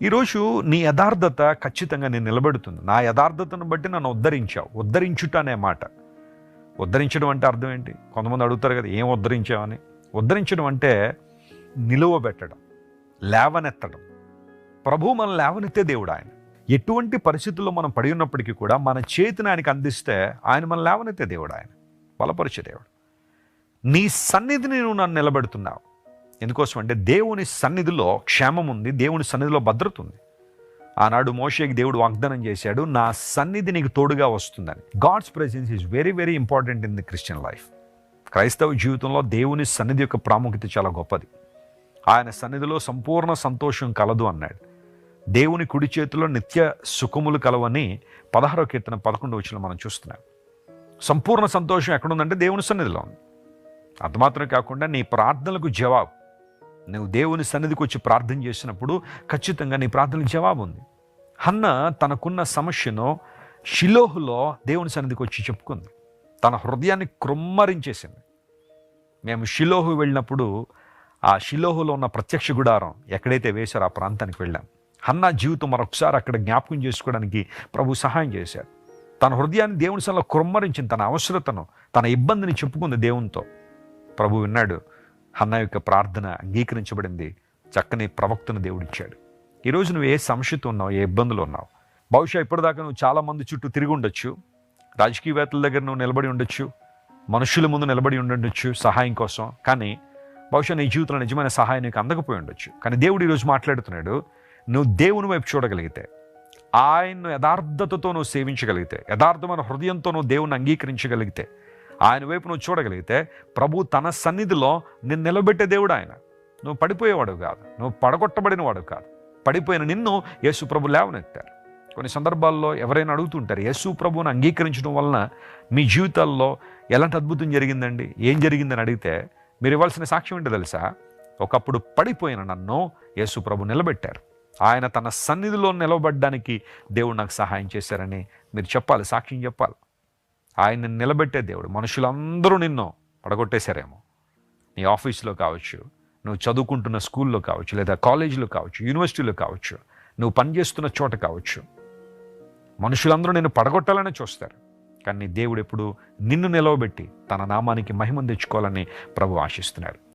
ఈరోజు నీ యథార్థత ఖచ్చితంగా నేను నిలబెడుతుంది. నా యథార్థతను బట్టి నన్ను ఉద్ధరించావు. ఉద్ధరించుట అనే మాట. ఉద్ధరించడం అంటే అర్థం ఏంటి? కొంతమంది అడుగుతారు కదా, ఏం ఉద్ధరించావని. ఉద్ధరించడం అంటే నిలువబెట్టడం, లేవనెత్తడం. ప్రభు మనం లేవనెత్తే దేవుడు ఆయన. ఎటువంటి పరిస్థితుల్లో మనం పడి ఉన్నప్పటికీ కూడా మన చేతిని ఆయనకి అందిస్తే ఆయన మనం లేవనెత్తే దేవుడు ఆయన, బలపరిచే దేవుడు. నీ సన్నిధిని నువ్వు నన్ను నిలబెడుతున్నావు. ఎందుకోసం అంటే దేవుని సన్నిధిలో క్షేమం ఉంది, దేవుని సన్నిధిలో భద్రత ఉంది. ఆనాడు మోషేకి దేవుడు వాగ్దానం చేశాడు, నా సన్నిధి నీకు తోడుగా వస్తుందని. God's presence is very very important in the Christian life. క్రైస్తవ జీవితంలో దేవుని సన్నిధి యొక్క ప్రాముఖ్యత చాలా గొప్పది. ఆయన సన్నిధిలో సంపూర్ణ సంతోషం కలదు అన్నాడు. దేవుని కుడి చేతిలో నిత్య సుఖములు కలవని 16వ కీర్తన 11వ వచనంలో మనం చూస్తున్నాం. సంపూర్ణ సంతోషం ఎక్కడుందంటే దేవుని సన్నిధిలో ఉంది. అంత మాత్రమే కాకుండా నీ ప్రార్థనలకు జవాబు. నువ్వు దేవుని సన్నిధికి వచ్చి ప్రార్థన చేసినప్పుడు ఖచ్చితంగా నీ ప్రార్థనకు జవాబు ఉంది. హన్న తనకున్న సమస్యను షిలోహులో దేవుని సన్నిధికి వచ్చి చెప్పుకుంది. తన హృదయాన్ని కృమ్మరించేసింది. మేము షిలోహు వెళ్ళినప్పుడు ఆ షిలోహులో ఉన్న ప్రత్యక్ష గుడారం ఎక్కడైతే వేశారో ఆ ప్రాంతానికి వెళ్ళాం. హన్న జీవితం మరొకసారి అక్కడ జ్ఞాపకం చేసుకోవడానికి ప్రభు సహాయం చేశాడు. తన హృదయాన్ని దేవుని సన్నిధిలో కృమ్మరించింది. తన అవసరతను, తన ఇబ్బందిని చెప్పుకుంది దేవునితో. ప్రభు విన్నాడు. హన్న యొక్క ప్రార్థన అంగీకరించబడింది. చక్కని ప్రవక్తను దేవుడిచ్చాడు. ఈరోజు నువ్వు ఏ సమస్యతో ఉన్నావు, ఏ ఇబ్బందులు ఉన్నావు? బహుశా ఇప్పటిదాకా నువ్వు చాలామంది చుట్టూ తిరిగి ఉండొచ్చు. రాజకీయవేత్తల దగ్గర నువ్వు నిలబడి ఉండొచ్చు, మనుషుల ముందు నిలబడి ఉండొచ్చు సహాయం కోసం. కానీ బహుశా నీ జీవితంలో నిజమైన సహాయం నీకు అందకపోయి ఉండొచ్చు. కానీ దేవుడు ఈరోజు మాట్లాడుతున్నాడు, నువ్వు దేవుని వైపు చూడగలిగితే, ఆయన్ను యథార్థతతో నువ్వు సేవించగలిగితే, యథార్థమైన హృదయంతో నువ్వు దేవుని అంగీకరించగలిగితే, ఆయన వైపు నువ్వు చూడగలిగితే, ప్రభు తన సన్నిధిలో నిన్ను నిలబెట్టే దేవుడు ఆయన. నువ్వు పడిపోయేవాడు కాదు, నువ్వు పడగొట్టబడిన వాడు కాదు. పడిపోయిన నిన్ను యేసు ప్రభు లేవనెత్తారు. కొన్ని సందర్భాల్లో ఎవరైనా అడుగుతుంటారు, యేసు ప్రభువుని అంగీకరించడం వలన మీ జీవితాల్లో ఎలాంటి అద్భుతం జరిగిందండి, ఏం జరిగిందని అడిగితే మీరు ఇవ్వాల్సిన సాక్ష్యం ఏంటో తెలుసా? ఒకప్పుడు పడిపోయిన నన్ను యేసు ప్రభు నిలబెట్టారు. ఆయన తన సన్నిధిలో నిలబడడానికి దేవుడు నాకు సహాయం చేశారని మీరు చెప్పాలి, సాక్ష్యం చెప్పాలి. ఆయన నిలబెట్టే దేవుడు. మనుషులందరూ నిన్ను పడగొట్టేశారేమో, నీ ఆఫీస్లో కావచ్చు, నువ్వు చదువుకుంటున్న స్కూల్లో కావచ్చు, లేదా కాలేజీలో కావచ్చు, యూనివర్సిటీలో కావచ్చు, నువ్వు పనిచేస్తున్న చోట కావచ్చు, మనుషులందరూ నిన్ను పడగొట్టాలని చూస్తారు. కానీ దేవుడు ఎప్పుడు నిన్ను నిలవబెట్టి తన నామానికి మహిమను తెచ్చుకోవాలని ప్రభు ఆశిస్తున్నాడు.